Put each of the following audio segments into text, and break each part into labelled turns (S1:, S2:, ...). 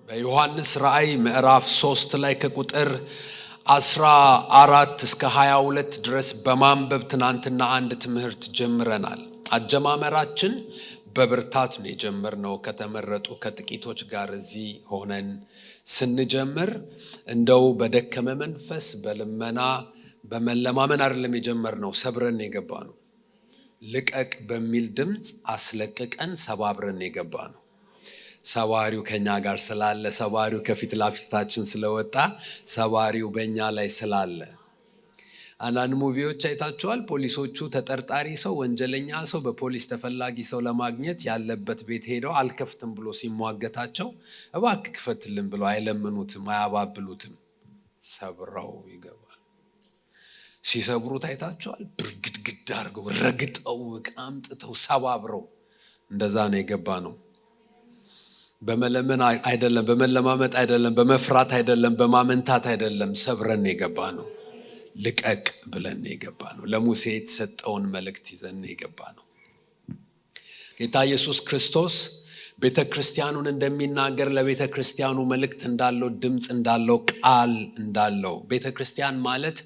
S1: በዮሐንስ ራእይ ምዕራፍ 3 ላይ ከቁጥር 14 እስከ 22 ድረስ በማንበብ ትናንትና አንድ ትምህርት ጀምረናል። አጀማመራችን በብርታት ነው የጀመርነው። ከተመረጡ ከጥቂቶች ጋር እዚህ ሆነን ስንጀምር እንደው በደከመ መንፈስ በልመና በመለማመን አይደለም የጀመርነው፣ ሰብረን የገባነው። ልቀቅ በሚል ድምፅ አስለቅቀን ሰባብረን የገባነው። ሰባሪው ከኛ ጋር ስላለ፣ ሰባሪው ከፊት ለፊታችን ስለወጣ፣ ሰባሪው በእኛ ላይ ስላለ። አንዳንድ ሙቪዎች አይታችኋል። ፖሊሶቹ ተጠርጣሪ ሰው፣ ወንጀለኛ ሰው፣ በፖሊስ ተፈላጊ ሰው ለማግኘት ያለበት ቤት ሄደው አልከፍትም ብሎ ሲሟገታቸው እባክህ ክፈትልን ብለው አይለምኑትም፣ አያባብሉትም፣ ሰብረው ይገባል። ሲሰብሩት አይታችኋል። ብርግድግድ አድርገው ረግጠው አምጥተው ሰባብረው። እንደዛ ነው የገባ ነው። በመለመን አይደለም፣ በመለማመጥ አይደለም፣ በመፍራት አይደለም፣ በማመንታት አይደለም። ሰብረን የገባ ነው። ልቀቅ ብለን የገባ ነው። ለሙሴ የተሰጠውን መልእክት ይዘን የገባ ነው። ጌታ ኢየሱስ ክርስቶስ ቤተ ክርስቲያኑን እንደሚናገር ለቤተ ክርስቲያኑ መልእክት እንዳለው፣ ድምፅ እንዳለው፣ ቃል እንዳለው። ቤተ ክርስቲያን ማለት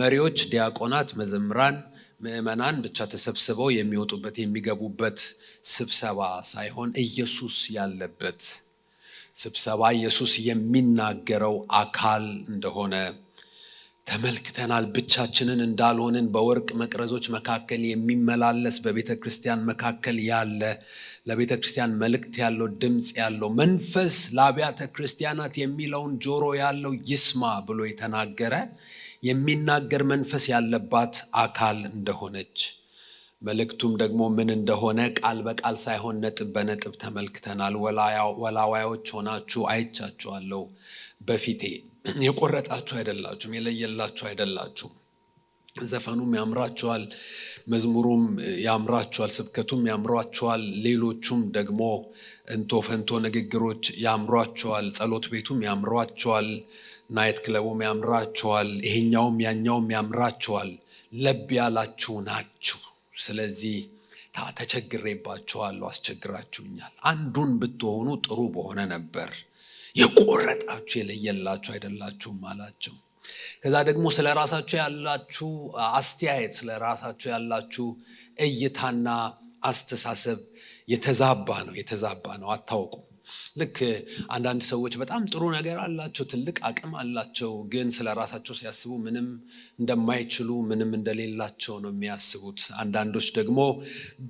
S1: መሪዎች፣ ዲያቆናት፣ መዘምራን፣ ምዕመናን ብቻ ተሰብስበው የሚወጡበት የሚገቡበት ስብሰባ ሳይሆን ኢየሱስ ያለበት ስብሰባ፣ ኢየሱስ የሚናገረው አካል እንደሆነ ተመልክተናል። ብቻችንን እንዳልሆንን በወርቅ መቅረዞች መካከል የሚመላለስ በቤተ ክርስቲያን መካከል ያለ ለቤተ ክርስቲያን መልእክት ያለው ድምፅ ያለው መንፈስ ለአብያተ ክርስቲያናት የሚለውን ጆሮ ያለው ይስማ ብሎ የተናገረ የሚናገር መንፈስ ያለባት አካል እንደሆነች፣ መልእክቱም ደግሞ ምን እንደሆነ ቃል በቃል ሳይሆን ነጥብ በነጥብ ተመልክተናል። ወላዋዮች ሆናችሁ አይቻችኋለሁ በፊቴ። የቆረጣችሁ አይደላችሁም፣ የለየላችሁ አይደላችሁም። ዘፈኑም ያምራችኋል፣ መዝሙሩም ያምራችኋል፣ ስብከቱም ያምራችኋል፣ ሌሎቹም ደግሞ እንቶ ፈንቶ ንግግሮች ያምሯችኋል፣ ጸሎት ቤቱም ያምሯችኋል፣ ናይት ክለቡም ያምራችኋል፣ ይሄኛውም ያኛውም ያምራችኋል። ለብ ያላችሁ ናችሁ። ስለዚህ ተቸግሬባችኋለሁ፣ አስቸግራችሁኛል። አንዱን ብትሆኑ ጥሩ በሆነ ነበር። የቆረጣችሁ የለየላችሁ አይደላችሁም አላቸው። ከዛ ደግሞ ስለ ራሳችሁ ያላችሁ አስተያየት፣ ስለ ራሳችሁ ያላችሁ እይታና አስተሳሰብ የተዛባ ነው። አታውቁ። ልክ አንዳንድ ሰዎች በጣም ጥሩ ነገር አላቸው፣ ትልቅ አቅም አላቸው፣ ግን ስለ ራሳቸው ሲያስቡ ምንም እንደማይችሉ ምንም እንደሌላቸው ነው የሚያስቡት። አንዳንዶች ደግሞ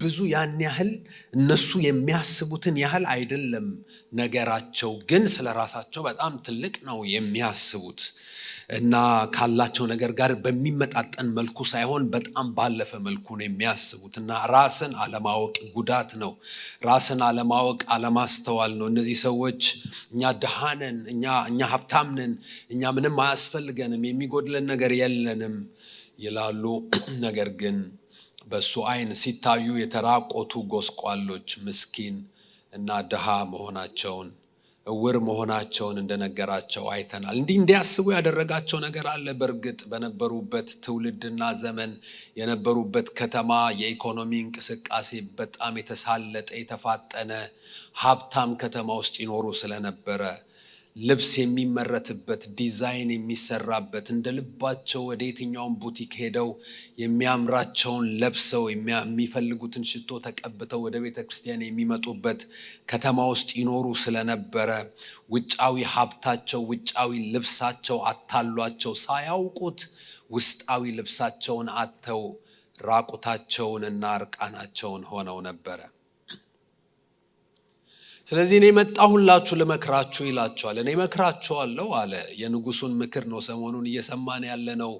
S1: ብዙ ያን ያህል እነሱ የሚያስቡትን ያህል አይደለም ነገራቸው፣ ግን ስለ ራሳቸው በጣም ትልቅ ነው የሚያስቡት እና ካላቸው ነገር ጋር በሚመጣጠን መልኩ ሳይሆን በጣም ባለፈ መልኩ ነው የሚያስቡት። እና ራስን አለማወቅ ጉዳት ነው። ራስን አለማወቅ አለማስተዋል ነው። እነዚህ ሰዎች እኛ ድሃ ነን፣ እኛ ሀብታም ነን፣ እኛ ምንም አያስፈልገንም፣ የሚጎድለን ነገር የለንም ይላሉ። ነገር ግን በሱ አይን ሲታዩ የተራቆቱ ጎስቋሎች፣ ምስኪን እና ድሃ መሆናቸውን፣ እውር መሆናቸውን እንደነገራቸው አይተናል። እንዲያስቡ ያደረጋቸው ነገር አለ። በእርግጥ በነበሩበት ትውልድና ዘመን የነበሩበት ከተማ የኢኮኖሚ እንቅስቃሴ በጣም የተሳለጠ የተፋጠነ ሀብታም ከተማ ውስጥ ይኖሩ ስለነበረ ልብስ የሚመረትበት፣ ዲዛይን የሚሰራበት፣ እንደ ልባቸው ወደ የትኛውን ቡቲክ ሄደው የሚያምራቸውን ለብሰው የሚፈልጉትን ሽቶ ተቀብተው ወደ ቤተ ክርስቲያን የሚመጡበት ከተማ ውስጥ ይኖሩ ስለነበረ ውጫዊ ሀብታቸው፣ ውጫዊ ልብሳቸው አታሏቸው፣ ሳያውቁት ውስጣዊ ልብሳቸውን አጥተው ራቁታቸውንና እርቃናቸውን ሆነው ነበረ። ስለዚህ እኔ መጣሁላችሁ ልመክራችሁ ይላቸዋል። እኔ እመክራችኋለሁ አለ። የንጉሱን ምክር ነው ሰሞኑን እየሰማን ያለነው።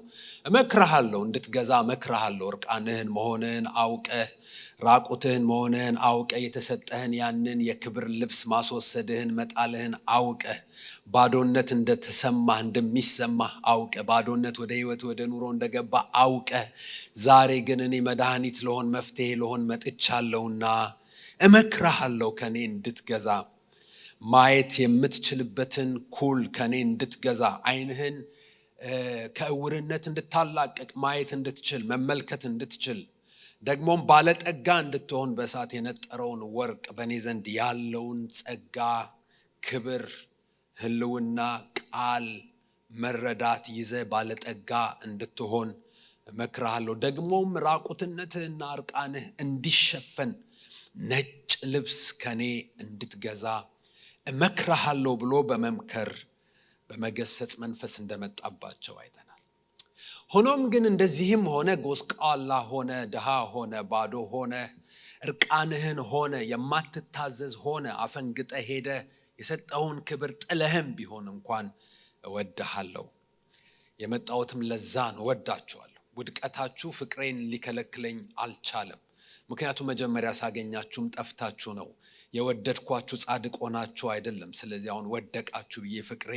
S1: እመክርሃለሁ፣ እንድትገዛ እመክርሃለሁ። እርቃንህን መሆንህን አውቀህ፣ ራቁትህን መሆንህን አውቀህ፣ የተሰጠህን ያንን የክብር ልብስ ማስወሰድህን መጣልህን አውቀህ፣ ባዶነት እንደተሰማህ እንደሚሰማህ አውቀህ፣ ባዶነት ወደ ህይወት ወደ ኑሮ እንደገባ አውቀህ፣ ዛሬ ግን እኔ መድኃኒት ልሆን መፍትሄ ልሆን መጥቻለሁና እመክርሃለሁ ከኔ እንድትገዛ፣ ማየት የምትችልበትን ኩል ከኔ እንድትገዛ፣ አይንህን ከእውርነት እንድታላቅቅ፣ ማየት እንድትችል፣ መመልከት እንድትችል፣ ደግሞም ባለጠጋ እንድትሆን፣ በእሳት የነጠረውን ወርቅ፣ በእኔ ዘንድ ያለውን ጸጋ፣ ክብር ህልውና ቃል መረዳት ይዘ ባለጠጋ እንድትሆን እመክርሃለሁ። ደግሞም ራቁትነትህና እርቃንህ እንዲሸፈን ነጭ ልብስ ከኔ እንድትገዛ እመክርሃለሁ ብሎ በመምከር በመገሰጽ መንፈስ እንደመጣባቸው አይተናል። ሆኖም ግን እንደዚህም ሆነ ጎስቋላ ሆነ ድሃ ሆነ ባዶ ሆነ እርቃንህን ሆነ የማትታዘዝ ሆነ አፈንግጠ ሄደ የሰጠውን ክብር ጥለህም ቢሆን እንኳን እወድሃለሁ። የመጣሁትም ለዛ ነው፣ እወዳችኋለሁ። ውድቀታችሁ ፍቅሬን ሊከለክለኝ አልቻለም። ምክንያቱም መጀመሪያ ሳገኛችሁም ጠፍታችሁ ነው። የወደድኳችሁ ጻድቅ ሆናችሁ አይደለም። ስለዚህ አሁን ወደቃችሁ ብዬ ፍቅሬ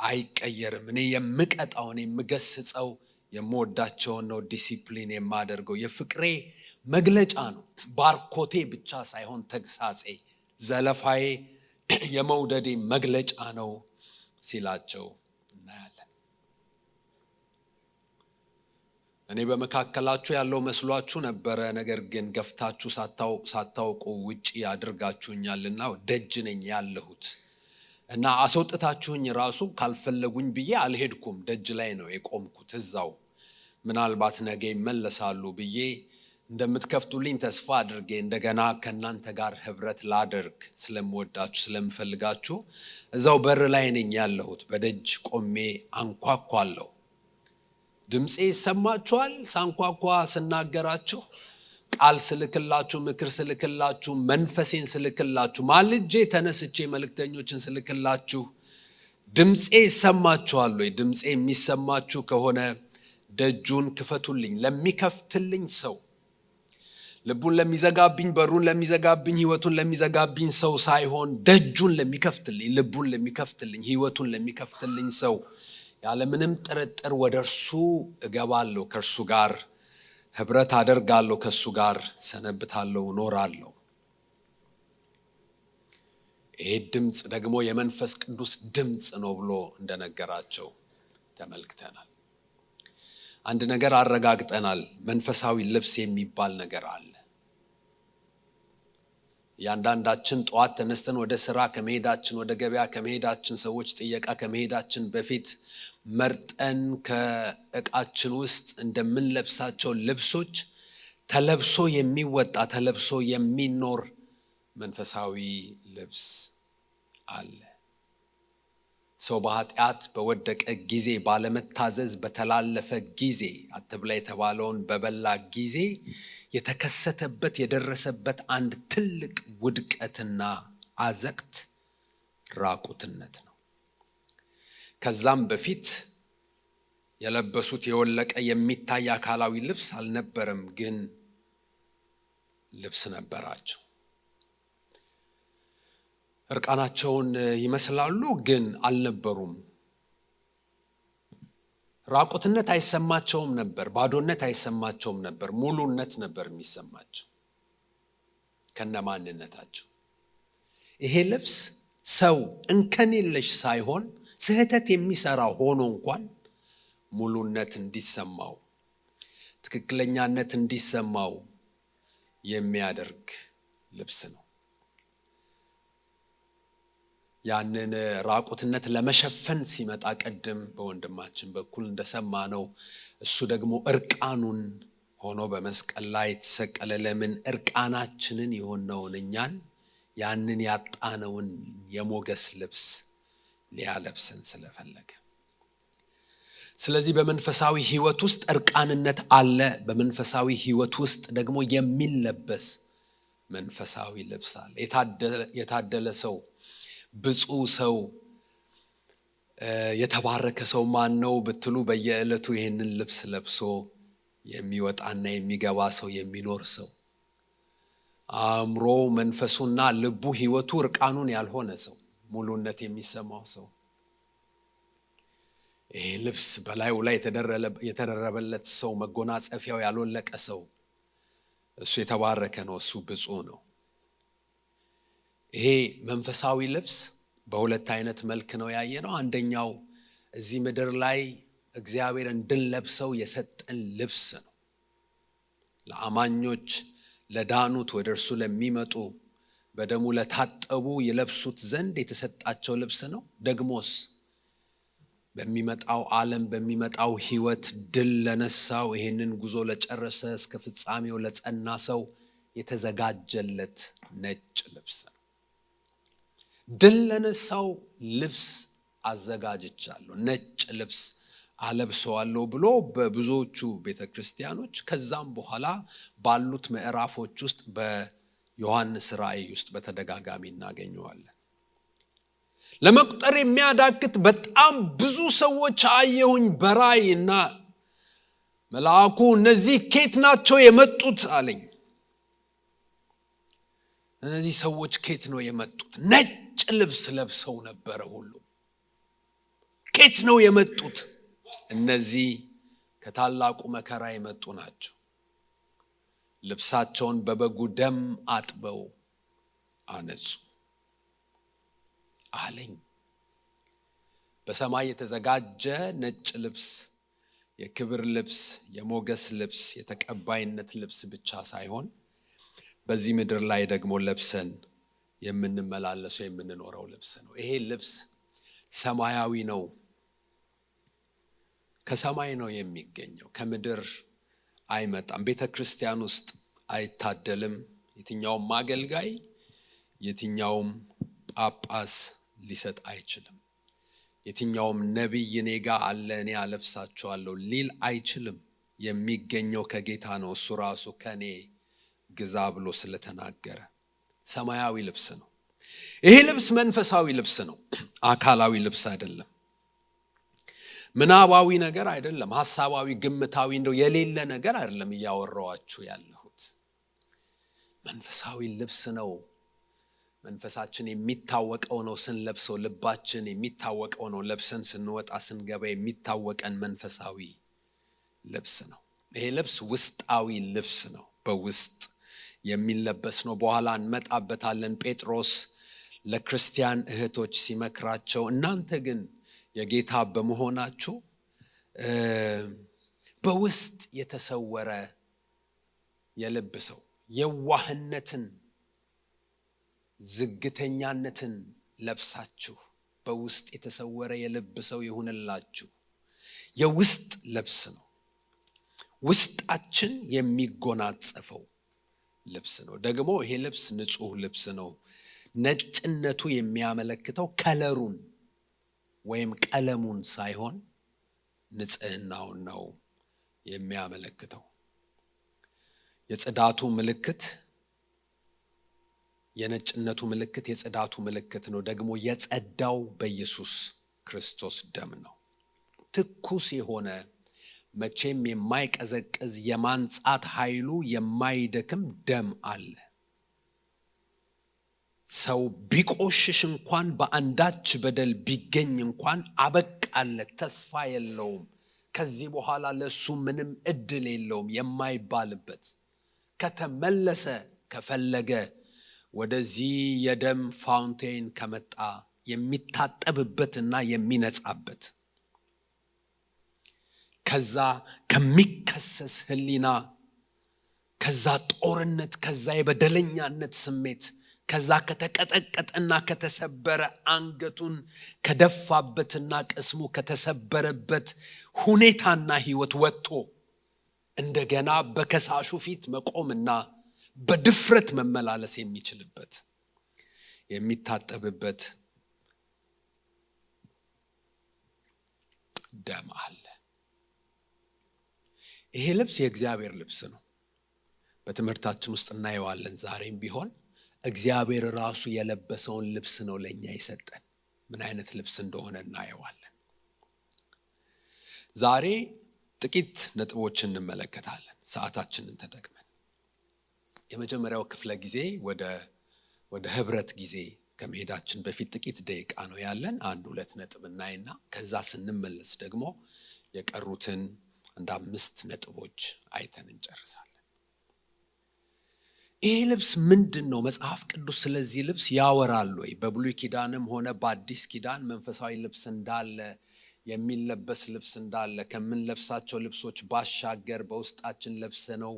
S1: አይቀየርም። እኔ የምቀጣው እኔ የምገስጸው የምወዳቸውን ነው ዲሲፕሊን የማደርገው። የፍቅሬ መግለጫ ነው። ባርኮቴ ብቻ ሳይሆን ተግሳጼ፣ ዘለፋዬ የመውደዴ መግለጫ ነው ሲላቸው እናያለን። እኔ በመካከላችሁ ያለው መስሏችሁ ነበረ፣ ነገር ግን ገፍታችሁ ሳታውቁ ውጪ አድርጋችሁኛልና ደጅ ነኝ ያለሁት እና አስወጥታችሁኝ ራሱ ካልፈለጉኝ ብዬ አልሄድኩም። ደጅ ላይ ነው የቆምኩት እዛው። ምናልባት ነገ ይመለሳሉ ብዬ እንደምትከፍቱልኝ ተስፋ አድርጌ እንደገና ከእናንተ ጋር ህብረት ላደርግ ስለምወዳችሁ ስለምፈልጋችሁ እዛው በር ላይ ነኝ ያለሁት። በደጅ ቆሜ አንኳኳለሁ። ድምፄ ይሰማችኋል? ሳንኳኳ ስናገራችሁ፣ ቃል ስልክላችሁ፣ ምክር ስልክላችሁ፣ መንፈሴን ስልክላችሁ፣ ማልጄ ተነስቼ መልእክተኞችን ስልክላችሁ ድምፄ ይሰማችኋል ወይ? ድምፄ የሚሰማችሁ ከሆነ ደጁን ክፈቱልኝ። ለሚከፍትልኝ ሰው፣ ልቡን ለሚዘጋብኝ፣ በሩን ለሚዘጋብኝ፣ ህይወቱን ለሚዘጋብኝ ሰው ሳይሆን ደጁን ለሚከፍትልኝ፣ ልቡን ለሚከፍትልኝ፣ ህይወቱን ለሚከፍትልኝ ሰው ያለምንም ጥርጥር ወደ እርሱ እገባለሁ። ከእርሱ ጋር ህብረት አደርጋለሁ። ከእሱ ጋር ሰነብታለሁ፣ እኖራለሁ። ይሄ ድምፅ ደግሞ የመንፈስ ቅዱስ ድምፅ ነው ብሎ እንደነገራቸው ተመልክተናል። አንድ ነገር አረጋግጠናል። መንፈሳዊ ልብስ የሚባል ነገር አለ። ያንዳንዳችን ጠዋት ተነስተን ወደ ስራ ከመሄዳችን፣ ወደ ገበያ ከመሄዳችን፣ ሰዎች ጥየቃ ከመሄዳችን በፊት መርጠን ከእቃችን ውስጥ እንደምንለብሳቸው ልብሶች ተለብሶ የሚወጣ ተለብሶ የሚኖር መንፈሳዊ ልብስ አለ። ሰው በኃጢአት በወደቀ ጊዜ፣ ባለመታዘዝ በተላለፈ ጊዜ፣ አትብላ የተባለውን በበላ ጊዜ የተከሰተበት የደረሰበት አንድ ትልቅ ውድቀትና አዘቅት ራቁትነት ነው። ከዛም በፊት የለበሱት የወለቀ የሚታይ አካላዊ ልብስ አልነበረም፣ ግን ልብስ ነበራቸው። እርቃናቸውን ይመስላሉ፣ ግን አልነበሩም። ራቁትነት አይሰማቸውም ነበር፣ ባዶነት አይሰማቸውም ነበር። ሙሉነት ነበር የሚሰማቸው ከነማንነታቸው። ይሄ ልብስ ሰው እንከን የለሽ ሳይሆን ስህተት የሚሰራ ሆኖ እንኳን ሙሉነት እንዲሰማው፣ ትክክለኛነት እንዲሰማው የሚያደርግ ልብስ ነው። ያንን ራቁትነት ለመሸፈን ሲመጣ ቀደም በወንድማችን በኩል እንደሰማነው እሱ ደግሞ እርቃኑን ሆኖ በመስቀል ላይ ተሰቀለ። ለምን? እርቃናችንን የሆነውን እኛን ያንን ያጣነውን የሞገስ ልብስ ሊያለብሰን ስለፈለገ። ስለዚህ በመንፈሳዊ ህይወት ውስጥ እርቃንነት አለ። በመንፈሳዊ ህይወት ውስጥ ደግሞ የሚለበስ መንፈሳዊ ልብስ አለ። የታደለ ሰው፣ ብፁዕ ሰው፣ የተባረከ ሰው ማን ነው ብትሉ በየዕለቱ ይህንን ልብስ ለብሶ የሚወጣና የሚገባ ሰው፣ የሚኖር ሰው፣ አእምሮ መንፈሱና ልቡ ህይወቱ እርቃኑን ያልሆነ ሰው፣ ሙሉነት የሚሰማው ሰው። ይሄ ልብስ በላዩ ላይ የተደረበለት ሰው፣ መጎናጸፊያው ያልወለቀ ሰው፣ እሱ የተባረከ ነው፣ እሱ ብፁዕ ነው። ይሄ መንፈሳዊ ልብስ በሁለት አይነት መልክ ነው ያየነው። አንደኛው እዚህ ምድር ላይ እግዚአብሔር እንድንለብሰው የሰጠን ልብስ ነው። ለአማኞች፣ ለዳኑት፣ ወደ እርሱ ለሚመጡ በደሙ ለታጠቡ ይለብሱት ዘንድ የተሰጣቸው ልብስ ነው። ደግሞስ በሚመጣው ዓለም በሚመጣው ሕይወት ድል ለነሳው ይሄንን ጉዞ ለጨረሰ እስከ ፍጻሜው ለጸና ሰው የተዘጋጀለት ነጭ ልብስ ነው። ድል ለነሳው ልብስ አዘጋጅቻለሁ፣ ነጭ ልብስ አለብሰዋለሁ ብሎ በብዙዎቹ ቤተክርስቲያኖች ከዛም በኋላ ባሉት ምዕራፎች ውስጥ በዮሐንስ ራእይ ውስጥ በተደጋጋሚ እናገኘዋለን። ለመቁጠር የሚያዳግት በጣም ብዙ ሰዎች አየሁኝ በራእይና መልአኩ እነዚህ ከየት ናቸው የመጡት አለኝ። እነዚህ ሰዎች ከየት ነው የመጡት? ነጭ ልብስ ለብሰው ነበረ ሁሉ። ከየት ነው የመጡት? እነዚህ ከታላቁ መከራ የመጡ ናቸው። ልብሳቸውን በበጉ ደም አጥበው አነጹ አለኝ። በሰማይ የተዘጋጀ ነጭ ልብስ የክብር ልብስ፣ የሞገስ ልብስ፣ የተቀባይነት ልብስ ብቻ ሳይሆን በዚህ ምድር ላይ ደግሞ ለብሰን የምንመላለሰው የምንኖረው ልብስ ነው። ይሄ ልብስ ሰማያዊ ነው። ከሰማይ ነው የሚገኘው፣ ከምድር አይመጣም። ቤተክርስቲያን ውስጥ አይታደልም። የትኛውም አገልጋይ፣ የትኛውም ጳጳስ ሊሰጥ አይችልም። የትኛውም ነቢይ እኔ ጋር አለ እኔ አለብሳቸዋለሁ ሊል አይችልም። የሚገኘው ከጌታ ነው። እሱ ራሱ ከኔ ግዛ ብሎ ስለተናገረ ሰማያዊ ልብስ ነው። ይሄ ልብስ መንፈሳዊ ልብስ ነው፣ አካላዊ ልብስ አይደለም። ምናባዊ ነገር አይደለም፣ ሐሳባዊ ግምታዊ እንደው የሌለ ነገር አይደለም እያወራኋችሁ ያለሁት። መንፈሳዊ ልብስ ነው። መንፈሳችን የሚታወቀው ነው ስንለብሰው፣ ልባችን የሚታወቀው ነው ለብሰን ስንወጣ ስንገባ የሚታወቀን መንፈሳዊ ልብስ ነው። ይሄ ልብስ ውስጣዊ ልብስ ነው፣ በውስጥ የሚለበስ ነው። በኋላ እንመጣበታለን። ጴጥሮስ ለክርስቲያን እህቶች ሲመክራቸው እናንተ ግን የጌታ በመሆናችሁ በውስጥ የተሰወረ የልብ ሰው የዋህነትን ዝግተኛነትን ለብሳችሁ በውስጥ የተሰወረ የልብ ሰው ይሁንላችሁ። የውስጥ ልብስ ነው፣ ውስጣችን የሚጎናጸፈው ልብስ ነው። ደግሞ ይሄ ልብስ ንጹህ ልብስ ነው። ነጭነቱ የሚያመለክተው ከለሩን ወይም ቀለሙን ሳይሆን ንጽህናውን ነው የሚያመለክተው። የጽዳቱ ምልክት የነጭነቱ ምልክት የጽዳቱ ምልክት ነው። ደግሞ የጸዳው በኢየሱስ ክርስቶስ ደም ነው። ትኩስ የሆነ መቼም የማይቀዘቅዝ የማንጻት ኃይሉ የማይደክም ደም አለ። ሰው ቢቆሽሽ እንኳን በአንዳች በደል ቢገኝ እንኳን አበቃለት፣ ተስፋ የለውም፣ ከዚህ በኋላ ለሱ ምንም እድል የለውም የማይባልበት ከተመለሰ ከፈለገ ወደዚህ የደም ፋውንቴን ከመጣ የሚታጠብበትና የሚነጻበት ከዛ ከሚከሰስ ህሊና ከዛ ጦርነት ከዛ የበደለኛነት ስሜት ከዛ ከተቀጠቀጠና ከተሰበረ አንገቱን ከደፋበትና ቅስሙ ከተሰበረበት ሁኔታና ህይወት ወጥቶ እንደገና በከሳሹ ፊት መቆምና በድፍረት መመላለስ የሚችልበት የሚታጠብበት ደም አለ። ይሄ ልብስ የእግዚአብሔር ልብስ ነው። በትምህርታችን ውስጥ እናየዋለን። ዛሬም ቢሆን እግዚአብሔር ራሱ የለበሰውን ልብስ ነው ለኛ የሰጠን። ምን አይነት ልብስ እንደሆነ እናየዋለን። ዛሬ ጥቂት ነጥቦችን እንመለከታለን ሰዓታችንን ተጠቅመን። የመጀመሪያው ክፍለ ጊዜ ወደ ህብረት ጊዜ ከመሄዳችን በፊት ጥቂት ደቂቃ ነው ያለን። 1-2 ነጥብ እናይና ከዛ ስንመለስ ደግሞ የቀሩትን እንደ 5 ነጥቦች አይተን እንጨርሳለን። ይሄ ልብስ ምንድነው? መጽሐፍ ቅዱስ ስለዚህ ልብስ ያወራል ወይ? በብሉይ ኪዳንም ሆነ በአዲስ ኪዳን መንፈሳዊ ልብስ እንዳለ የሚለበስ ልብስ እንዳለ ከምንለብሳቸው ልብሶች ባሻገር በውስጣችን ለብሰነው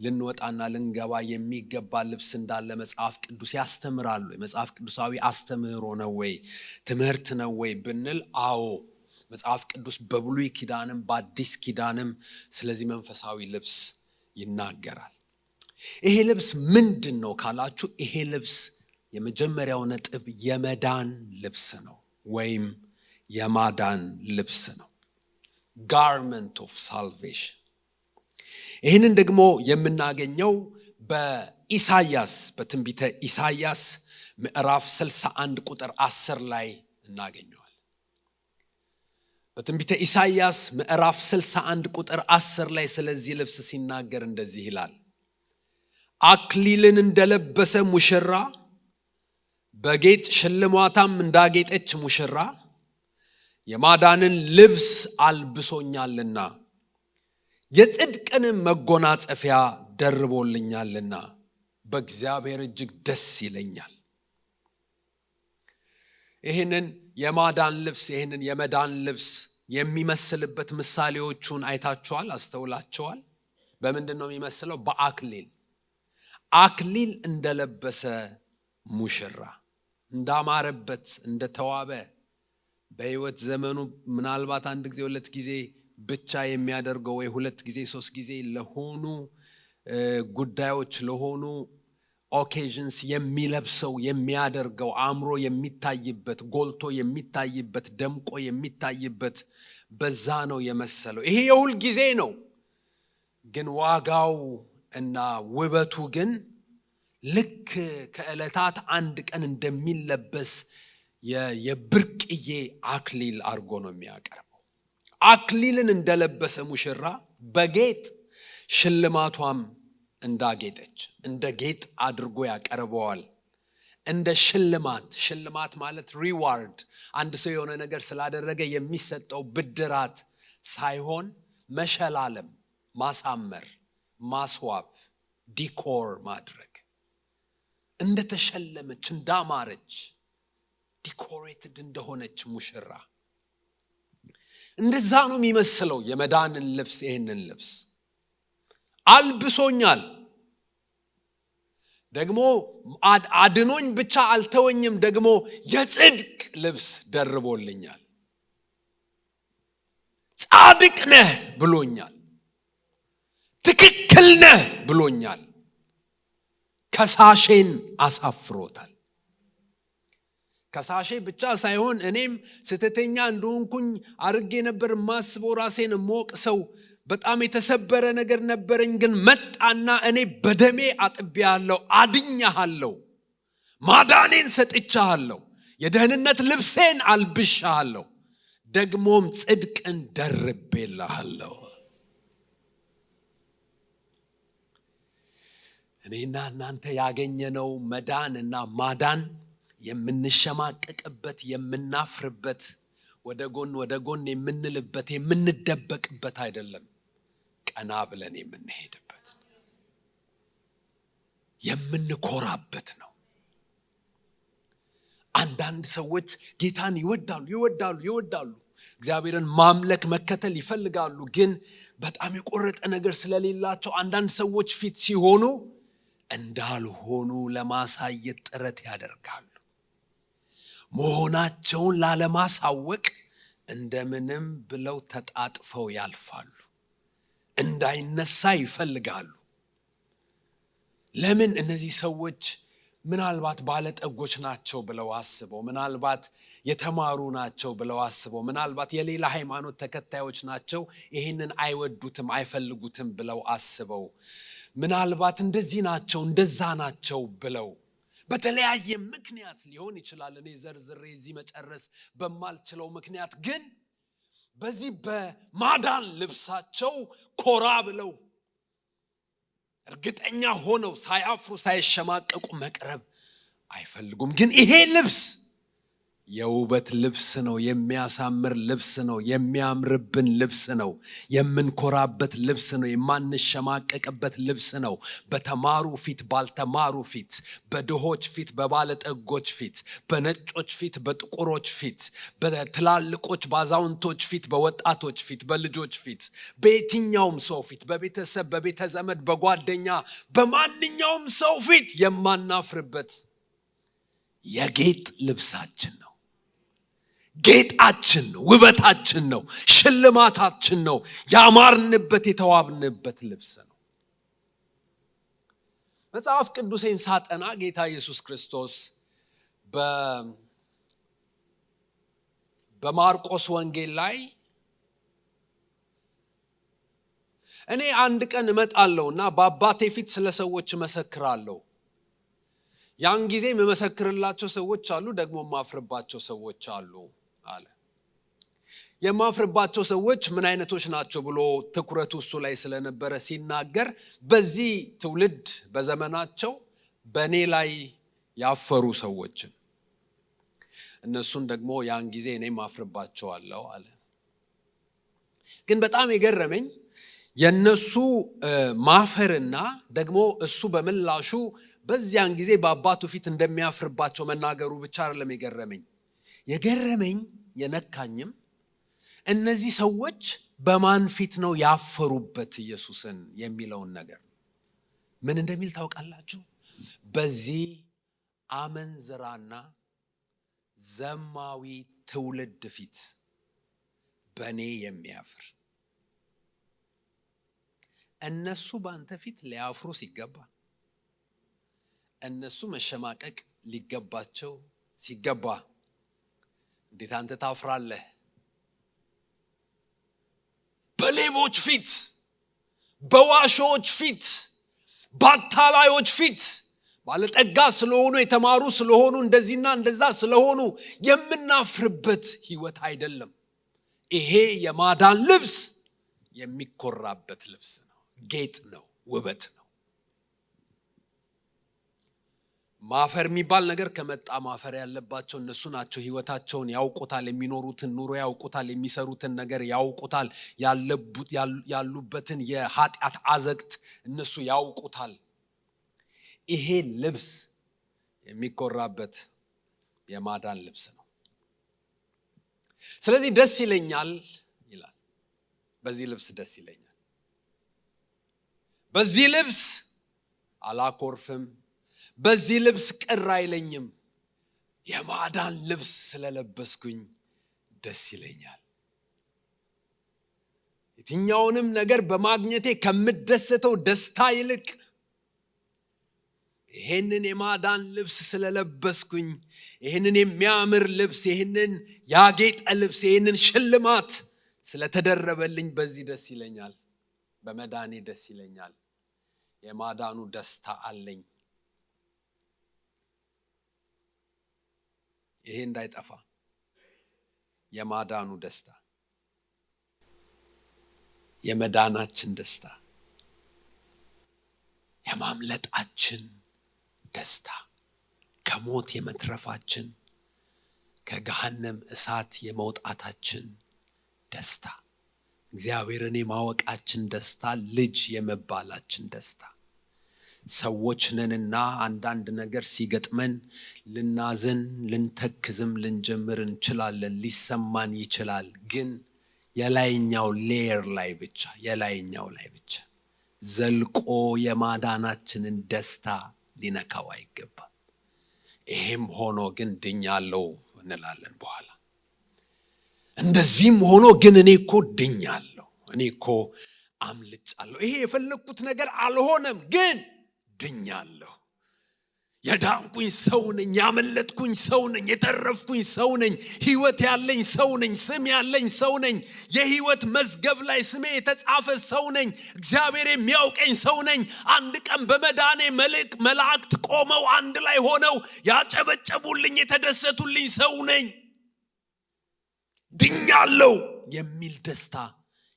S1: ልንወጣና ልንገባ የሚገባ ልብስ እንዳለ መጽሐፍ ቅዱስ ያስተምራሉ። የመጽሐፍ ቅዱሳዊ አስተምህሮ ነው ወይ ትምህርት ነው ወይ ብንል አዎ፣ መጽሐፍ ቅዱስ በብሉይ ኪዳንም በአዲስ ኪዳንም ስለዚህ መንፈሳዊ ልብስ ይናገራል። ይሄ ልብስ ምንድነው ካላችሁ፣ ይሄ ልብስ የመጀመሪያው ነጥብ የመዳን ልብስ ነው ወይም የማዳን ልብስ ነው። ጋርመንት ኦፍ ሳልቬሽን። ይህንን ደግሞ የምናገኘው በኢሳይያስ በትንቢተ ኢሳይያስ ምዕራፍ 61 ቁጥር 10 ላይ እናገኘዋል። በትንቢተ ኢሳይያስ ምዕራፍ 61 ቁጥር 10 ላይ ስለዚህ ልብስ ሲናገር እንደዚህ ይላል። አክሊልን እንደለበሰ ሙሽራ በጌጥ ሽልማታም እንዳጌጠች ሙሽራ የማዳንን ልብስ አልብሶኛልና የጽድቅንም መጎናጸፊያ ደርቦልኛልና በእግዚአብሔር እጅግ ደስ ይለኛል። ይህንን የማዳን ልብስ ይህንን የመዳን ልብስ የሚመስልበት ምሳሌዎቹን አይታችኋል፣ አስተውላችኋል። በምንድን ነው የሚመስለው? በአክሊል አክሊል እንደለበሰ ሙሽራ እንዳማረበት እንደተዋበ በህይወት ዘመኑ ምናልባት አንድ ጊዜ ሁለት ጊዜ ብቻ የሚያደርገው ወይ ሁለት ጊዜ ሶስት ጊዜ ለሆኑ ጉዳዮች ለሆኑ ኦኬዥንስ የሚለብሰው የሚያደርገው አምሮ የሚታይበት ጎልቶ የሚታይበት ደምቆ የሚታይበት በዛ ነው የመሰለው። ይሄ የሁል ጊዜ ነው፣ ግን ዋጋው እና ውበቱ ግን ልክ ከዕለታት አንድ ቀን እንደሚለበስ የብርቅዬ አክሊል አድርጎ ነው የሚያቀርበው። አክሊልን እንደለበሰ ሙሽራ በጌጥ ሽልማቷም እንዳጌጠች እንደ ጌጥ አድርጎ ያቀርበዋል። እንደ ሽልማት ማለት ሪዋርድ፣ አንድ ሰው የሆነ ነገር ስላደረገ የሚሰጠው ብድራት ሳይሆን መሸላለም፣ ማሳመር፣ ማስዋብ፣ ዲኮር ማድረግ፣ እንደተሸለመች እንዳማረች ዲኮሬትድ እንደሆነች ሙሽራ እንደዛ ነው የሚመስለው የመዳንን ልብስ። ይህንን ልብስ አልብሶኛል፣ ደግሞ አድኖኝ ብቻ አልተወኝም፣ ደግሞ የጽድቅ ልብስ ደርቦልኛል። ጻድቅ ነህ ብሎኛል፣ ትክክል ነህ ብሎኛል። ከሳሼን አሳፍሮታል። ከሳሼ ብቻ ሳይሆን እኔም ስተተኛ እንደሆንኩኝ አርጌ ነበር ማስበው፣ ራሴን ሞቅ ሰው በጣም የተሰበረ ነገር ነበረኝ። ግን መጣና እኔ በደሜ አጥቤያለሁ፣ አድኛለሁ፣ ማዳኔን ሰጥቻለሁ፣ የደህንነት ልብሴን አልብሻለሁ፣ ደግሞም ጽድቅን ደርቤልሃለሁ። እኔና እናንተ ያገኘነው መዳንና ማዳን የምንሸማቀቅበት የምናፍርበት ወደ ጎን የምንልበት የምንደበቅበት አይደለም። ቀና ብለን የምንሄድበት የምንኮራበት ነው። አንዳንድ ሰዎች ጌታን ይወዳሉ፣ እግዚአብሔርን ማምለክ መከተል ይፈልጋሉ። ግን በጣም የቆረጠ ነገር ስለሌላቸው አንዳንድ ሰዎች ፊት ሲሆኑ እንዳልሆኑ ለማሳየት ጥረት ያደርጋሉ። መሆናቸውን ላለማሳወቅ እንደምንም ብለው ተጣጥፈው ያልፋሉ። እንዳይነሳ ይፈልጋሉ። ለምን? እነዚህ ሰዎች ምናልባት ባለጠጎች ናቸው ብለው አስበው፣ ምናልባት የተማሩ ናቸው ብለው አስበው፣ ምናልባት የሌላ ሃይማኖት ተከታዮች ናቸው ይህንን አይወዱትም አይፈልጉትም ብለው አስበው፣ ምናልባት እንደዚህ ናቸው እንደዛ ናቸው ብለው በተለያየ ምክንያት ሊሆን ይችላል። እኔ ዘርዝሬ እዚህ መጨረስ በማልችለው ምክንያት ግን በዚህ በማዳን ልብሳቸው ኮራ ብለው እርግጠኛ ሆነው ሳያፍሩ ሳይሸማቀቁ መቅረብ አይፈልጉም። ግን ይሄ ልብስ የውበት ልብስ ነው። የሚያሳምር ልብስ ነው። የሚያምርብን ልብስ ነው። የምንኮራበት ልብስ ነው። የማንሸማቀቅበት ልብስ ነው። በተማሩ ፊት፣ ባልተማሩ ፊት፣ በድሆች ፊት፣ በባለጠጎች ፊት፣ በነጮች ፊት፣ በጥቁሮች ፊት፣ በትላልቆች፣ በአዛውንቶች ፊት፣ በወጣቶች ፊት፣ በልጆች ፊት፣ በየትኛውም ሰው ፊት፣ በቤተሰብ፣ በቤተ ዘመድ፣ በጓደኛ፣ በማንኛውም ሰው ፊት የማናፍርበት የጌጥ ልብሳችን ነው። ጌጣችን ነው። ውበታችን ነው። ሽልማታችን ነው። ያማርንበት የተዋብንበት ልብስ ነው። መጽሐፍ ቅዱሴን ሳጠና ጌታ ኢየሱስ ክርስቶስ በማርቆስ ወንጌል ላይ እኔ አንድ ቀን እመጣለሁና በአባቴ ፊት ስለ ሰዎች እመሰክራለሁ፣ ያን ጊዜ የምመሰክርላቸው ሰዎች አሉ፣ ደግሞ የማፍርባቸው ሰዎች አሉ አለ። የማፍርባቸው ሰዎች ምን አይነቶች ናቸው ብሎ ትኩረቱ እሱ ላይ ስለነበረ ሲናገር በዚህ ትውልድ በዘመናቸው በእኔ ላይ ያፈሩ ሰዎችን እነሱን ደግሞ ያን ጊዜ እኔ ማፍርባቸዋለሁ አለ። ግን በጣም የገረመኝ የነሱ ማፈርና ደግሞ እሱ በምላሹ በዚያን ጊዜ በአባቱ ፊት እንደሚያፍርባቸው መናገሩ ብቻ አይደለም የገረመኝ የነካኝም እነዚህ ሰዎች በማን ፊት ነው ያፈሩበት ኢየሱስን የሚለውን ነገር ምን እንደሚል ታውቃላችሁ? በዚህ አመንዝራና ዘማዊ ትውልድ ፊት በእኔ የሚያፍር። እነሱ ባንተ ፊት ሊያፍሩ ሲገባ፣ እነሱ መሸማቀቅ ሊገባቸው ሲገባ እንዴት አንተ ታፍራለህ? በሌቦች ፊት፣ በዋሾች ፊት፣ ባታላዮች ፊት ባለጠጋ ስለሆኑ የተማሩ ስለሆኑ እንደዚህና እንደዛ ስለሆኑ የምናፍርበት ህይወት አይደለም። ይሄ የማዳን ልብስ የሚኮራበት ልብስ ነው። ጌጥ ነው። ውበት ነው። ማፈር የሚባል ነገር ከመጣ ማፈር ያለባቸው እነሱ ናቸው። ህይወታቸውን ያውቁታል። የሚኖሩትን ኑሮ ያውቁታል። የሚሰሩትን ነገር ያውቁታል። ያሉበትን የኃጢአት አዘቅት እነሱ ያውቁታል። ይሄ ልብስ የሚኮራበት የማዳን ልብስ ነው። ስለዚህ ደስ ይለኛል ይላል። በዚህ ልብስ ደስ ይለኛል። በዚህ ልብስ አላኮርፍም። በዚህ ልብስ ቅር አይለኝም። የማዳን ልብስ ስለለበስኩኝ ደስ ይለኛል። የትኛውንም ነገር በማግኘቴ ከምደሰተው ደስታ ይልቅ ይሄንን የማዳን ልብስ ስለለበስኩኝ፣ ይሄንን የሚያምር ልብስ፣ ይሄንን ያጌጠ ልብስ፣ ይሄንን ሽልማት ስለተደረበልኝ በዚህ ደስ ይለኛል። በመዳኔ ደስ ይለኛል። የማዳኑ ደስታ አለኝ። ይሄ እንዳይጠፋ የማዳኑ ደስታ፣ የመዳናችን ደስታ፣ የማምለጣችን ደስታ፣ ከሞት የመትረፋችን፣ ከገሃነም እሳት የመውጣታችን ደስታ፣ እግዚአብሔርን የማወቃችን ደስታ፣ ልጅ የመባላችን ደስታ። ሰዎች ነንና አንዳንድ ነገር ሲገጥመን ልናዝን፣ ልንተክዝም ልንጀምር እንችላለን። ሊሰማን ይችላል። ግን የላይኛው ሌየር ላይ ብቻ ዘልቆ የማዳናችንን ደስታ ሊነካው አይገባም። ይሄም ሆኖ ግን ድኛለሁ እንላለን በኋላ። እንደዚህም ሆኖ ግን እኔ እኮ ድኛለሁ፣ እኔ እኮ አምልጫለሁ፣ ይሄ የፈለኩት ነገር አልሆነም፣ ግን ድኛለሁ። የዳንኩኝ ሰው ነኝ፣ ያመለጥኩኝ ሰው ነኝ፣ የተረፍኩኝ ሰው ነኝ፣ ህይወት ያለኝ ሰው ነኝ፣ ስም ያለኝ ሰው ነኝ፣ የህይወት መዝገብ ላይ ስሜ የተጻፈ ሰው ነኝ፣ እግዚአብሔር የሚያውቀኝ ሰው ነኝ። አንድ ቀን በመዳኔ መላእክት ቆመው አንድ ላይ ሆነው ያጨበጨቡልኝ፣ የተደሰቱልኝ ሰው ነኝ። ድኛለሁ የሚል ደስታ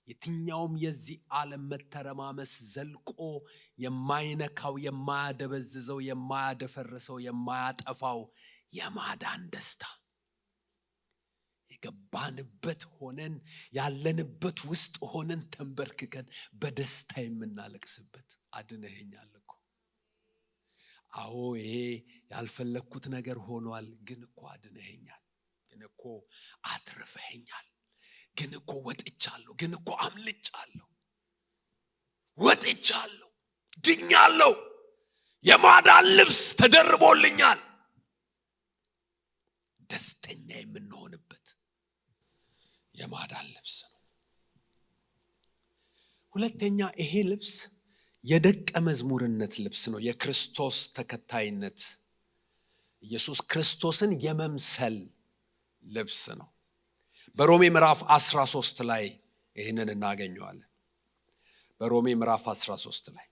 S1: የትኛውም የዚህ ዓለም መተረማመስ ዘልቆ የማይነካው፣ የማያደበዝዘው፣ የማያደፈርሰው፣ የማያጠፋው የማዳን ደስታ የገባንበት ሆነን ያለንበት ውስጥ ሆነን ተንበርክከን በደስታ የምናለቅስበት አድነኸኛል እኮ። አዎ ይሄ ያልፈለኩት ነገር ሆኗል፣ ግን እኮ አድነኸኛል፣ ግን እኮ አትርፈኸኛል፣ ግን እኮ ወጥቻለሁ፣ ግን እኮ አምልጫለሁ፣ ወጥቻለሁ፣ ድኛለሁ፣ የማዳን ልብስ ተደርቦልኛል። ደስተኛ የምንሆንበት የማዳን ልብስ ነው። ሁለተኛ ይሄ ልብስ የደቀ መዝሙርነት ልብስ ነው። የክርስቶስ ተከታይነት፣ ኢየሱስ ክርስቶስን የመምሰል ልብስ ነው። በሮሜ ምዕራፍ 13 ላይ ይህንን እናገኘዋለን። በሮሜ ምዕራፍ 13 ላይ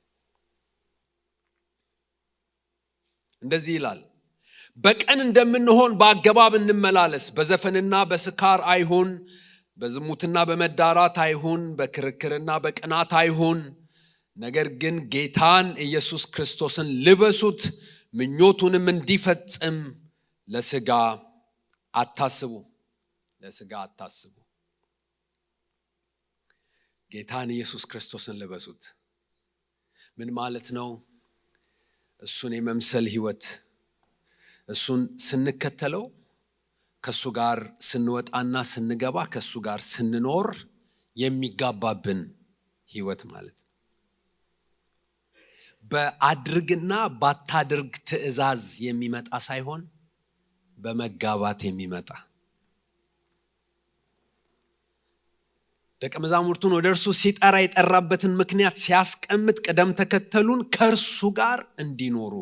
S1: እንደዚህ ይላል፣ በቀን እንደምንሆን በአገባብ እንመላለስ፣ በዘፈንና በስካር አይሁን፣ በዝሙትና በመዳራት አይሁን፣ በክርክርና በቅናት አይሁን፣ ነገር ግን ጌታን ኢየሱስ ክርስቶስን ልበሱት፣ ምኞቱንም እንዲፈጽም ለሥጋ አታስቡ። ለሥጋ አታስቡ። ጌታን ኢየሱስ ክርስቶስን ልበሱት ምን ማለት ነው? እሱን የመምሰል ሕይወት፣ እሱን ስንከተለው፣ ከሱ ጋር ስንወጣና ስንገባ፣ ከሱ ጋር ስንኖር የሚጋባብን ሕይወት ማለት ነው። በአድርግና ባታድርግ ትእዛዝ የሚመጣ ሳይሆን በመጋባት የሚመጣ። ደቀ መዛሙርቱን ወደ እርሱ ሲጠራ የጠራበትን ምክንያት ሲያስቀምጥ ቅደም ተከተሉን ከእርሱ ጋር እንዲኖሩ፣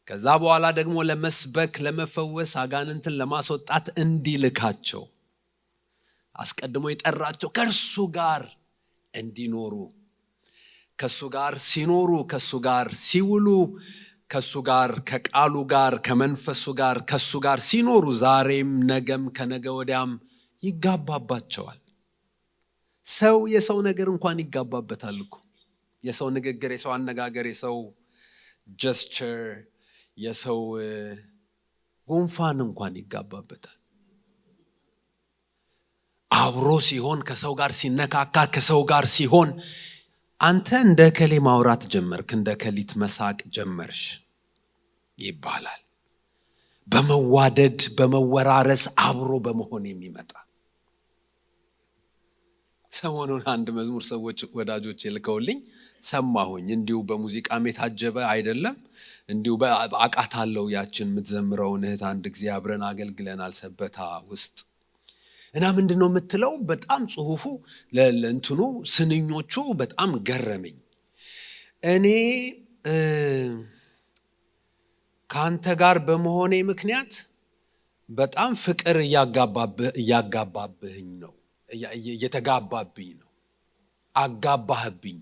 S1: ከዛ በኋላ ደግሞ ለመስበክ፣ ለመፈወስ፣ አጋንንትን ለማስወጣት እንዲልካቸው አስቀድሞ የጠራቸው ከእርሱ ጋር እንዲኖሩ፣ ከሱ ጋር ሲኖሩ፣ ከሱ ጋር ሲውሉ፣ ከሱ ጋር ከቃሉ ጋር ከመንፈሱ ጋር ከሱ ጋር ሲኖሩ ዛሬም ነገም ከነገ ወዲያም ይጋባባቸዋል። ሰው የሰው ነገር እንኳን ይጋባበታል እኮ። የሰው ንግግር፣ የሰው አነጋገር፣ የሰው ጀስቸር፣ የሰው ጉንፋን እንኳን ይጋባበታል። አብሮ ሲሆን፣ ከሰው ጋር ሲነካካ፣ ከሰው ጋር ሲሆን አንተ እንደ ከሌ ማውራት ጀመርክ፣ እንደ ከሊት መሳቅ ጀመርሽ ይባላል። በመዋደድ በመወራረስ አብሮ በመሆን የሚመጣ። ሰሞኑን አንድ መዝሙር ሰዎች ወዳጆች ልከውልኝ ሰማሁኝ። እንዲሁ በሙዚቃም የታጀበ አይደለም፣ እንዲሁ አቃታለሁ ያችን የምትዘምረውን እህት አንድ ጊዜ አብረን አገልግለናል ሰበታ ውስጥ። እና ምንድነው የምትለው? በጣም ጽሁፉ ለእንትኑ ስንኞቹ በጣም ገረመኝ። እኔ ከአንተ ጋር በመሆኔ ምክንያት በጣም ፍቅር እያጋባብህኝ ነው፣ እየተጋባብኝ ነው፣ አጋባህብኝ።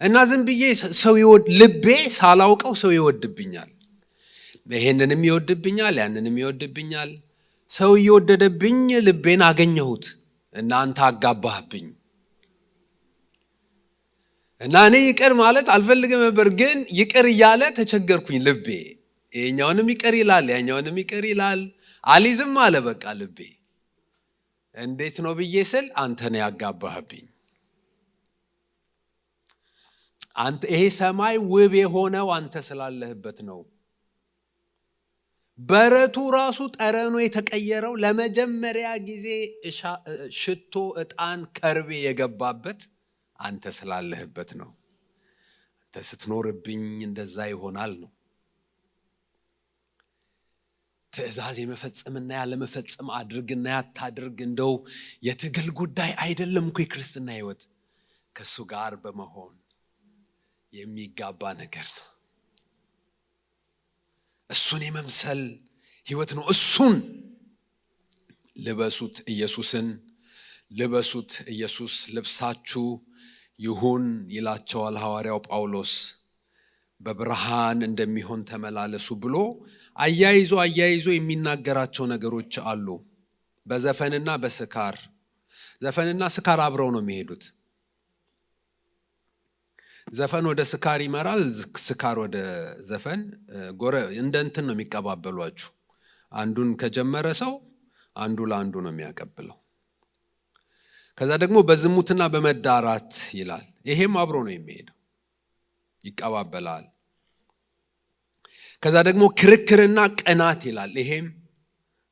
S1: እና ዝም ብዬ ሰው ልቤ ሳላውቀው ሰው ይወድብኛል፣ ይሄንንም ይወድብኛል፣ ያንንም ይወድብኛል። ሰው እየወደደብኝ ልቤን አገኘሁት እና አንተ አጋባህብኝ። እና እኔ ይቅር ማለት አልፈልግም ነበር፣ ግን ይቅር እያለ ተቸገርኩኝ። ልቤ ይሄኛውንም ይቅር ይላል፣ ያኛውንም ይቅር ይላል። አሊዝም አለ በቃ ልቤ። እንዴት ነው ብዬ ስል አንተ ነው ያጋባህብኝ። አንተ ይሄ ሰማይ ውብ የሆነው አንተ ስላለህበት ነው። በረቱ ራሱ ጠረኑ የተቀየረው ለመጀመሪያ ጊዜ ሽቶ፣ ዕጣን፣ ከርቤ የገባበት አንተ ስላለህበት ነው። አንተ ስትኖርብኝ እንደዛ ይሆናል ነው። ትእዛዝ የመፈጸምና ያለመፈጸም፣ አድርግና ያታድርግ እንደው የትግል ጉዳይ አይደለም እኮ የክርስትና ሕይወት። ከሱ ጋር በመሆን የሚጋባ ነገር ነው። እሱን የመምሰል ሕይወት ነው። እሱን ልበሱት፣ ኢየሱስን ልበሱት። ኢየሱስ ልብሳችሁ ይሁን ይላቸዋል ሐዋርያው ጳውሎስ። በብርሃን እንደሚሆን ተመላለሱ ብሎ አያይዞ የሚናገራቸው ነገሮች አሉ። በዘፈንና በስካር፣ ዘፈንና ስካር አብረው ነው የሚሄዱት። ዘፈን ወደ ስካር ይመራል፣ ስካር ወደ ዘፈን። እንደ እንትን ነው የሚቀባበሏችሁ። አንዱን ከጀመረ ሰው አንዱ ለአንዱ ነው የሚያቀብለው። ከዛ ደግሞ በዝሙትና በመዳራት ይላል። ይሄም አብሮ ነው የሚሄደው፣ ይቀባበላል። ከዛ ደግሞ ክርክርና ቅናት ይላል። ይሄም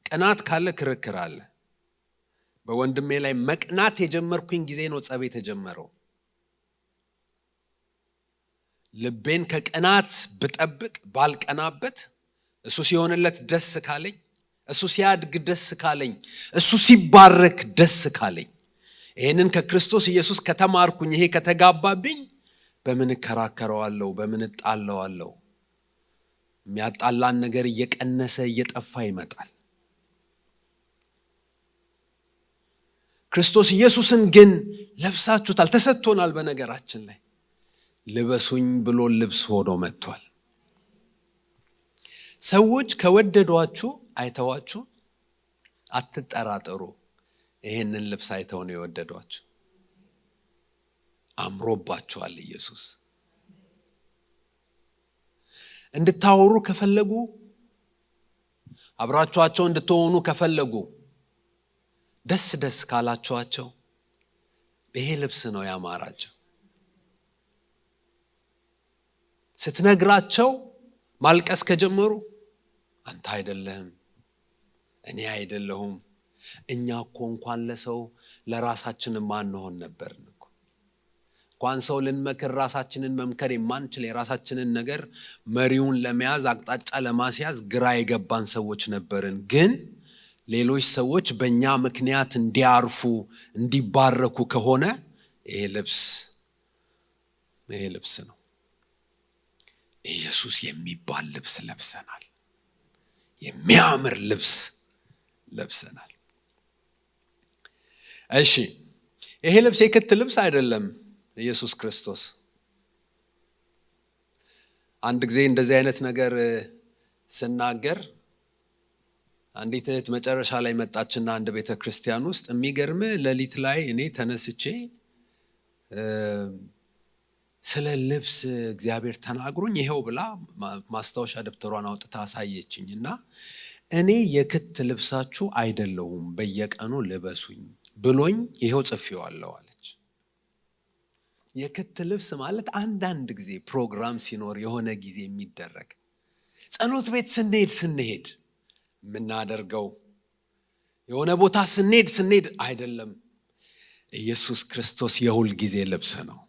S1: ቅናት ካለ ክርክር አለ። በወንድሜ ላይ መቅናት የጀመርኩኝ ጊዜ ነው ጸብ የተጀመረው። ልቤን ከቅናት ብጠብቅ ባልቀናበት፣ እሱ ሲሆንለት ደስ ካለኝ፣ እሱ ሲያድግ ደስ ካለኝ፣ እሱ ሲባረክ ደስ ካለኝ፣ ይሄንን ከክርስቶስ ኢየሱስ ከተማርኩኝ፣ ይሄ ከተጋባብኝ በምን እከራከረዋለሁ? በምን እጣለዋለሁ? የሚያጣላን ነገር እየቀነሰ እየጠፋ ይመጣል። ክርስቶስ ኢየሱስን ግን ለብሳችሁታል፣ ተሰጥቶናል። በነገራችን ላይ ልበሱኝ ብሎ ልብስ ሆኖ መጥቷል። ሰዎች ከወደዷችሁ አይተዋችሁ አትጠራጠሩ። ይሄንን ልብስ አይተው ነው የወደዷችሁ። አምሮባችኋል። ኢየሱስ እንድታወሩ ከፈለጉ፣ አብራችኋቸው እንድትሆኑ ከፈለጉ፣ ደስ ደስ ካላችኋቸው ይሄ ልብስ ነው ያማራቸው። ስትነግራቸው ማልቀስ ከጀመሩ አንተ አይደለህም፣ እኔ አይደለሁም፣ እኛ እኮ እንኳን ለሰው ለራሳችን ማንሆን ነበርን እኮ። እንኳን ሰው ልንመክር ራሳችንን መምከር የማንችል የራሳችንን ነገር መሪውን ለመያዝ አቅጣጫ ለማስያዝ ግራ የገባን ሰዎች ነበርን። ግን ሌሎች ሰዎች በእኛ ምክንያት እንዲያርፉ እንዲባረኩ ከሆነ ይሄ ልብስ ነው። ኢየሱስ የሚባል ልብስ ለብሰናል። የሚያምር ልብስ ለብሰናል። እሺ፣ ይሄ ልብስ የክት ልብስ አይደለም። ኢየሱስ ክርስቶስ አንድ ጊዜ እንደዚህ አይነት ነገር ስናገር አንዲት እህት መጨረሻ ላይ መጣችና አንድ ቤተ ክርስቲያን ውስጥ የሚገርም ሌሊት ላይ እኔ ተነስቼ ስለ ልብስ እግዚአብሔር ተናግሮኝ ይሄው ብላ ማስታወሻ ደብተሯን አውጥታ አሳየችኝና እኔ የክት ልብሳችሁ አይደለሁም በየቀኑ ልበሱኝ ብሎኝ ይሄው ጽፌዋለሁ አለች። የክት ልብስ ማለት አንዳንድ ጊዜ ፕሮግራም ሲኖር የሆነ ጊዜ የሚደረግ ጸሎት ቤት ስንሄድ የምናደርገው የሆነ ቦታ ስንሄድ አይደለም። ኢየሱስ ክርስቶስ የሁል ጊዜ ልብስ ነው።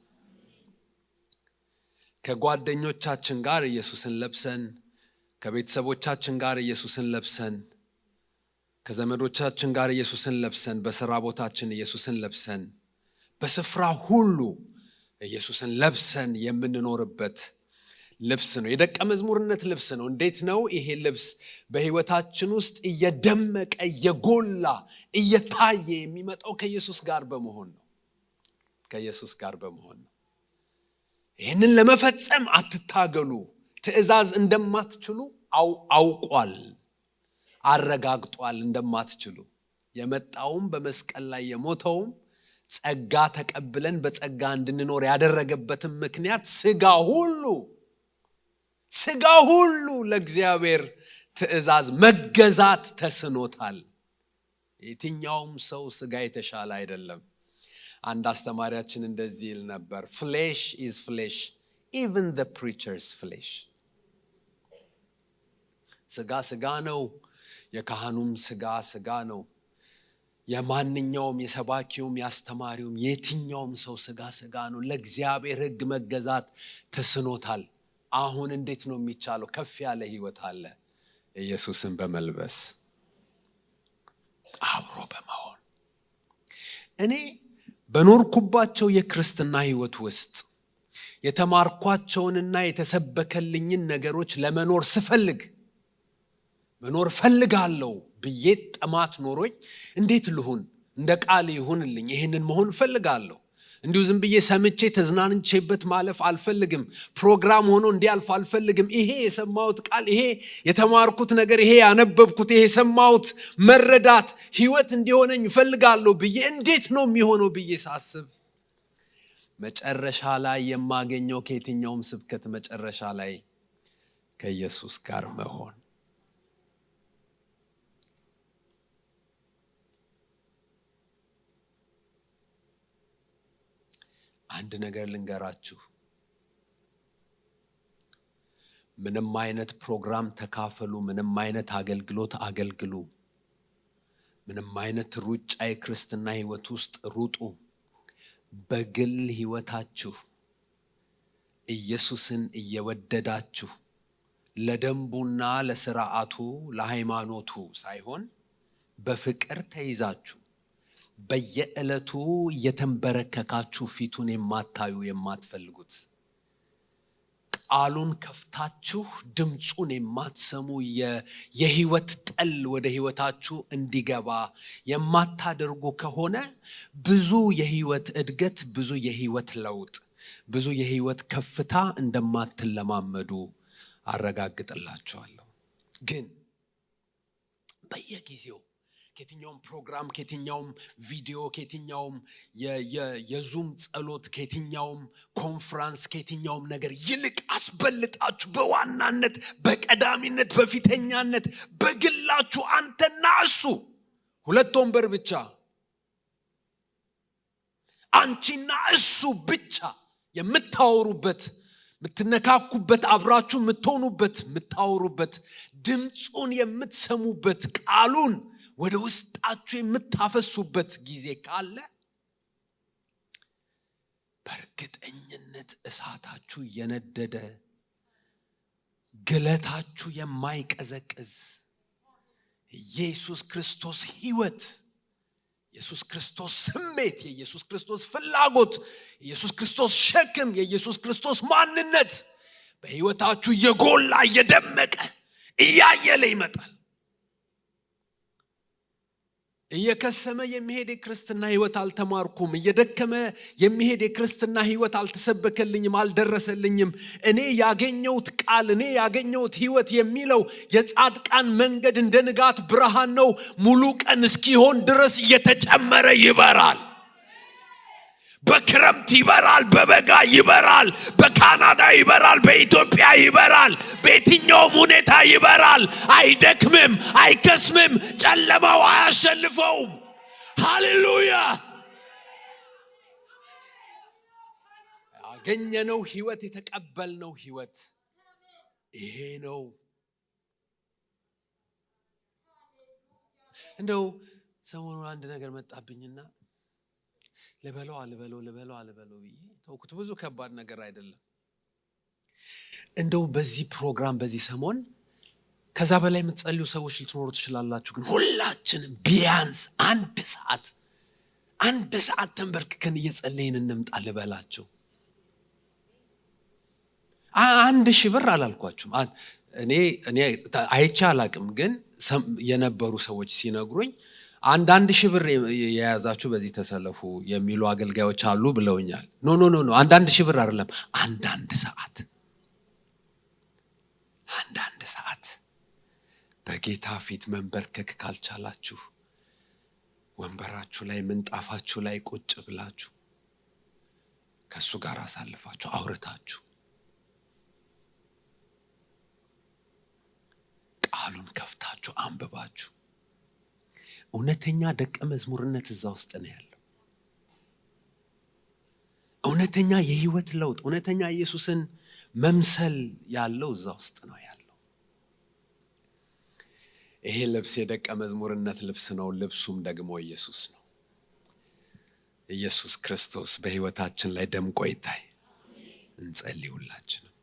S1: ከጓደኞቻችን ጋር ኢየሱስን ለብሰን፣ ከቤተሰቦቻችን ጋር ኢየሱስን ለብሰን፣ ከዘመዶቻችን ጋር ኢየሱስን ለብሰን፣ በሥራ ቦታችን ኢየሱስን ለብሰን፣ በስፍራ ሁሉ ኢየሱስን ለብሰን የምንኖርበት ልብስ ነው። የደቀ መዝሙርነት ልብስ ነው። እንዴት ነው ይሄ ልብስ በሕይወታችን ውስጥ እየደመቀ እየጎላ እየታየ የሚመጣው? ከኢየሱስ ጋር በመሆን ነው። ከኢየሱስ ጋር በመሆን ነው። ይህንን ለመፈጸም አትታገሉ። ትእዛዝ እንደማትችሉ አውቋል፣ አረጋግጧል እንደማትችሉ። የመጣውም በመስቀል ላይ የሞተውም ጸጋ ተቀብለን በጸጋ እንድንኖር ያደረገበትም ምክንያት ስጋ ሁሉ ለእግዚአብሔር ትእዛዝ መገዛት ተስኖታል። የትኛውም ሰው ስጋ የተሻለ አይደለም። አንድ አስተማሪያችን እንደዚህ ይል ነበር፣ flesh is flesh, even the preacher's flesh። ስጋ ነው። የካህኑም ስጋ ነው። የማንኛውም የሰባኪውም የአስተማሪውም የትኛውም ሰው ስጋ ነው። ለእግዚአብሔር ሕግ መገዛት ተስኖታል። አሁን እንዴት ነው የሚቻለው? ከፍ ያለ ህይወት አለ። ኢየሱስን በመልበስ አብሮ በመሆን እኔ በኖርኩባቸው የክርስትና ህይወት ውስጥ የተማርኳቸውንና የተሰበከልኝን ነገሮች ለመኖር መኖር ፈልጋለሁ ብዬ ጥማት ኖሮኝ እንዴት ልሁን? እንደ ቃል ይሁንልኝ፣ ይሄንን መሆን ፈልጋለሁ። እንዲሁ ዝም ብዬ ሰምቼ ተዝናንቼበት ማለፍ አልፈልግም። ፕሮግራም ሆኖ እንዲያልፍ አልፈልግም። ይሄ የሰማሁት ቃል፣ ይሄ የተማርኩት ነገር፣ ይሄ ያነበብኩት፣ ይሄ የሰማሁት መረዳት ህይወት እንዲሆነኝ ፈልጋለሁ ብዬ እንዴት ነው የሚሆነው ብዬ ሳስብ መጨረሻ ላይ የማገኘው ከየትኛውም ስብከት መጨረሻ ላይ ከኢየሱስ ጋር መሆን። አንድ ነገር ልንገራችሁ፣ ምንም አይነት ፕሮግራም ተካፈሉ፣ ምንም አይነት አገልግሎት አገልግሉ፣ ምንም አይነት ሩጫ የክርስትና ህይወት ውስጥ ሩጡ፣ በግል ህይወታችሁ ኢየሱስን እየወደዳችሁ ለደንቡና ለሥርዓቱ ለሃይማኖቱ ሳይሆን በፍቅር ተይዛችሁ በየዕለቱ እየተንበረከካችሁ ፊቱን የማታዩ የማትፈልጉት ቃሉን ከፍታችሁ ድምጹን የማትሰሙ የህይወት ጠል ወደ ህይወታችሁ እንዲገባ የማታደርጉ ከሆነ ብዙ የህይወት እድገት፣ ብዙ የህይወት ለውጥ፣ ብዙ የህይወት ከፍታ እንደማትለማመዱ አረጋግጥላችኋለሁ። ግን በየጊዜው ከየትኛውም ፕሮግራም፣ ከየትኛውም ቪዲዮ፣ ከየትኛውም የዙም ጸሎት፣ ከየትኛውም ኮንፈረንስ፣ ከየትኛውም ነገር ይልቅ አስበልጣችሁ በዋናነት በቀዳሚነት በፊተኛነት በግላችሁ አንተና እሱ ሁለት ወንበር ብቻ፣ አንቺና እሱ ብቻ የምታወሩበት፣ የምትነካኩበት፣ አብራችሁ የምትሆኑበት፣ የምታወሩበት፣ ድምጹን የምትሰሙበት፣ ቃሉን ወደ ውስጣችሁ የምታፈሱበት ጊዜ ካለ በእርግጠኝነት እሳታችሁ የነደደ ግለታችሁ የማይቀዘቅዝ ኢየሱስ ክርስቶስ ህይወት፣ ኢየሱስ ክርስቶስ ስሜት፣ የኢየሱስ ክርስቶስ ፍላጎት፣ የኢየሱስ ክርስቶስ ሸክም፣ የኢየሱስ ክርስቶስ ማንነት በህይወታችሁ የጎላ እየደመቀ እያየለ ይመጣል። እየከሰመ የሚሄድ የክርስትና ህይወት አልተማርኩም፣ እየደከመ የሚሄድ የክርስትና ህይወት አልተሰበከልኝም፣ አልደረሰልኝም፣ እኔ ያገኘሁት ቃል፣ እኔ ያገኘሁት ህይወት የሚለው የጻድቃን መንገድ እንደ ንጋት ብርሃን ነው፣ ሙሉ ቀን እስኪሆን ድረስ እየተጨመረ ይበራል። በክረምት ይበራል፣ በበጋ ይበራል፣ በካናዳ ይበራል፣ በኢትዮጵያ ይበራል፣ በየትኛውም ሁኔታ ይበራል። አይደክምም፣ አይከስምም፣ ጨለማው አያሸንፈውም። ሃሌሉያ! ያገኘነው ህይወት፣ የተቀበልነው ህይወት ይሄ ነው። እንደው ሰሞኑን አንድ ነገር መጣብኝና ልበለው ብዬ ተውኩት። ብዙ ከባድ ነገር አይደለም። እንደው በዚህ ፕሮግራም በዚህ ሰሞን ከዛ በላይ የምትጸልዩ ሰዎች ልትኖሩ ትችላላችሁ። ግን ሁላችንም ቢያንስ አንድ ሰዓት ተንበርክከን እየጸለይን እንምጣ ልበላቸው። 1,000 ብር አላልኳችሁም። እኔ አይቼ አላቅም፣ ግን የነበሩ ሰዎች ሲነግሩኝ 1,000 ብር የያዛችሁ በዚህ ተሰለፉ የሚሉ አገልጋዮች አሉ ብለውኛል። ኖ 1,000 ብር አይደለም፣ አንድ ሰዓት በጌታ ፊት መንበርከክ ካልቻላችሁ ወንበራችሁ ላይ ምንጣፋችሁ ላይ ቁጭ ብላችሁ ከሱ ጋር አሳልፋችሁ አውርታችሁ ቃሉን ከፍታችሁ አንብባችሁ እውነተኛ ደቀ መዝሙርነት እዛ ውስጥ ነው ያለው። እውነተኛ የህይወት ለውጥ፣ እውነተኛ ኢየሱስን መምሰል ያለው እዛ ውስጥ ነው ያለው። ይሄ ልብስ የደቀ መዝሙርነት ልብስ ነው። ልብሱም ደግሞ ኢየሱስ ነው። ኢየሱስ ክርስቶስ በህይወታችን ላይ ደምቆ ይታይ። እንጸልይ ሁላችንም።